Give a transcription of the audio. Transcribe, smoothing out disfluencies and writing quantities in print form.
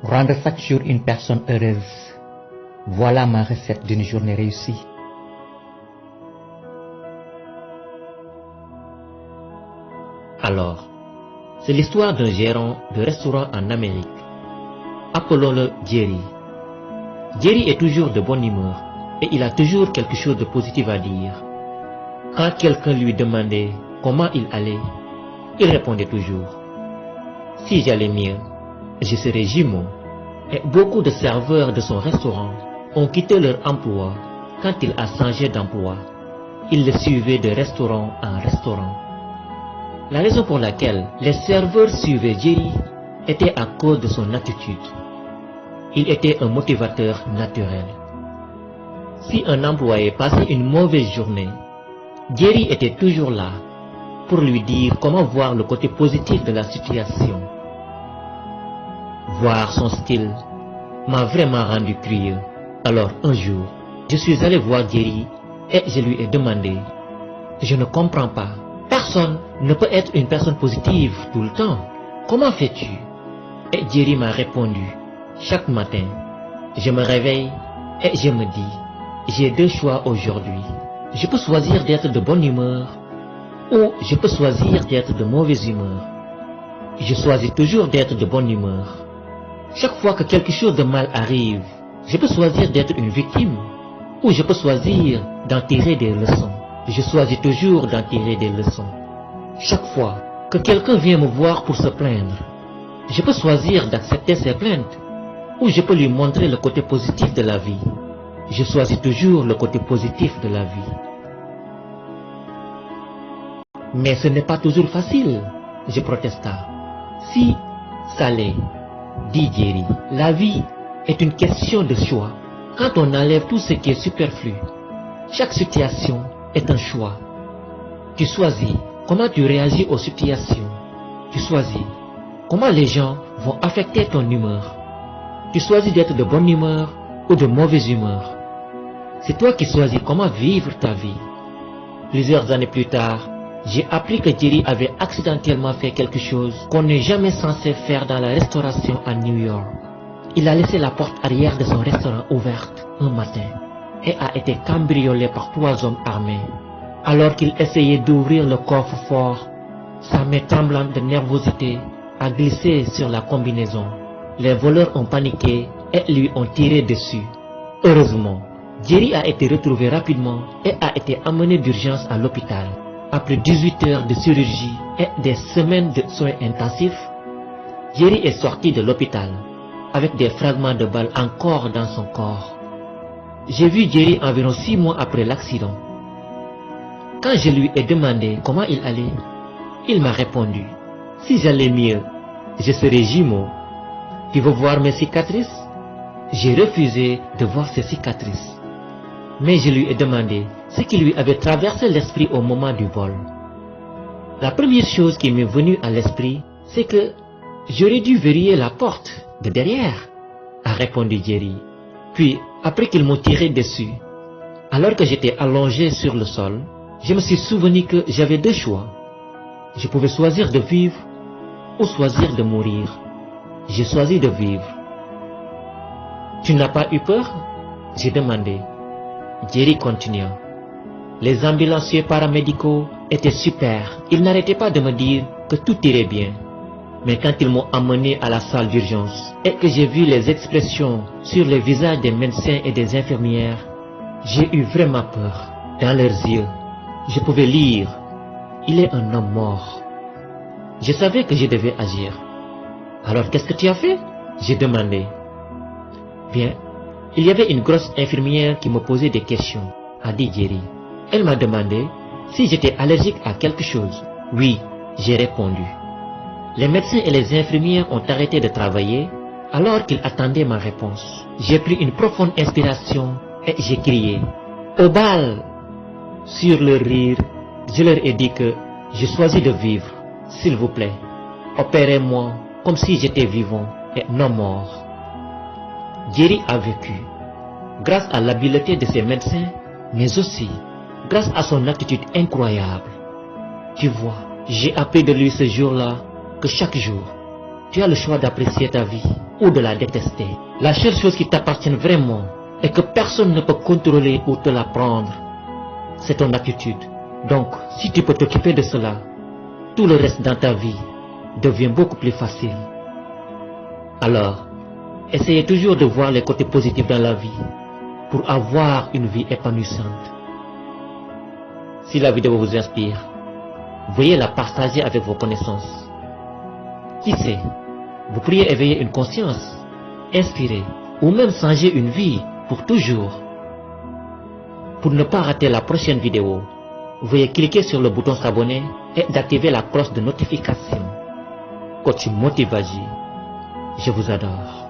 Rendre chaque jour une personne heureuse. Voilà ma recette d'une journée réussie. Alors, c'est l'histoire d'un gérant de restaurant en Amérique. Appelons-le Jerry. Jerry est toujours de bonne humeur et il a toujours quelque chose de positif à dire. Quand quelqu'un lui demandait comment il allait, il répondait toujours: si j'allais mieux, je serais jumeau. Et beaucoup de serveurs de son restaurant ont quitté leur emploi quand il a changé d'emploi. Ils le suivaient de restaurant en restaurant. La raison pour laquelle les serveurs suivaient Jerry était à cause de son attitude. Il était un motivateur naturel. Si un employé passait une mauvaise journée, Jerry était toujours là pour lui dire comment voir le côté positif de la situation. Voir son style m'a vraiment rendu curieux. Alors un jour, je suis allé voir Jerry et je lui ai demandé: je ne comprends pas. Personne ne peut être une personne positive tout le temps. Comment fais-tu? Et Jerry m'a répondu: chaque matin, je me réveille et je me dis, j'ai deux choix aujourd'hui. Je peux choisir d'être de bonne humeur ou je peux choisir d'être de mauvaise humeur. Je choisis toujours d'être de bonne humeur. Chaque fois que quelque chose de mal arrive, je peux choisir d'être une victime ou je peux choisir d'en tirer des leçons. Je choisis toujours d'en tirer des leçons. Chaque fois que quelqu'un vient me voir pour se plaindre, je peux choisir d'accepter ses plaintes ou je peux lui montrer le côté positif de la vie. Je choisis toujours le côté positif de la vie. Mais ce n'est pas toujours facile, je protesta. Si ça l'est, dit Jerry, la vie est une question de choix. Quand on enlève tout ce qui est superflu, chaque situation est un choix. Tu choisis comment tu réagis aux situations. Tu choisis comment les gens vont affecter ton humeur. Tu choisis d'être de bonne humeur ou de mauvaise humeur. C'est toi qui choisis comment vivre ta vie. Plusieurs années plus tard, j'ai appris que Jerry avait accidentellement fait quelque chose qu'on n'est jamais censé faire dans la restauration à New York. Il a laissé la porte arrière de son restaurant ouverte un matin et a été cambriolé par 3 hommes armés. Alors qu'il essayait d'ouvrir le coffre-fort, sa main tremblante de nervosité a glissé sur la combinaison. Les voleurs ont paniqué et lui ont tiré dessus. Heureusement, Jerry a été retrouvé rapidement et a été amené d'urgence à l'hôpital. Après 18 heures de chirurgie et des semaines de soins intensifs, Jerry est sorti de l'hôpital avec des fragments de balles encore dans son corps. J'ai vu Jerry environ 6 mois après l'accident. Quand je lui ai demandé comment il allait, il m'a répondu: si j'allais mieux, je serais jumeau. Tu veux voir mes cicatrices? J'ai refusé de voir ses cicatrices. Mais je lui ai demandé ce qui lui avait traversé l'esprit au moment du vol. La première chose qui m'est venue à l'esprit, c'est que j'aurais dû verrouiller la porte de derrière, a répondu Jerry. Puis, après qu'ils m'ont tiré dessus, alors que j'étais allongé sur le sol, je me suis souvenu que j'avais 2 choix. Je pouvais choisir de vivre ou choisir de mourir. J'ai choisi de vivre. Tu n'as pas eu peur? J'ai demandé. Jerry continua. Les ambulanciers paramédicaux étaient super. Ils n'arrêtaient pas de me dire que tout irait bien. Mais quand ils m'ont emmené à la salle d'urgence et que j'ai vu les expressions sur les visages des médecins et des infirmières, j'ai eu vraiment peur. Dans leurs yeux, je pouvais lire: il est un homme mort. Je savais que je devais agir. Alors qu'est-ce que tu as fait? J'ai demandé. Bien, il y avait une grosse infirmière qui me posait des questions, a dit Jerry. Elle m'a demandé si j'étais allergique à quelque chose. Oui, j'ai répondu. Les médecins et les infirmières ont arrêté de travailler alors qu'ils attendaient ma réponse. J'ai pris une profonde inspiration et j'ai crié: au bal! Sur leur rire, je leur ai dit que je choisis de vivre. S'il vous plaît, opérez-moi comme si j'étais vivant et non mort. Jerry a vécu, grâce à l'habileté de ses médecins, mais aussi grâce à son attitude incroyable. Tu vois, j'ai appris de lui ce jour-là que chaque jour, tu as le choix d'apprécier ta vie. ou de la détester. La seule chose qui t'appartient vraiment et que personne ne peut contrôler ou te la prendre, c'est ton attitude. Donc, si tu peux t'occuper de cela, tout le reste dans ta vie devient beaucoup plus facile. Alors, essayez toujours de voir les côtés positifs dans la vie pour avoir une vie épanouissante. Si la vidéo vous inspire, veuillez la partager avec vos connaissances. Qui sait, vous pourriez éveiller une conscience, inspirer ou même changer une vie pour toujours. Pour ne pas rater la prochaine vidéo, veuillez cliquer sur le bouton s'abonner et d'activer la cloche de notification. Coach Motivagie, je vous adore.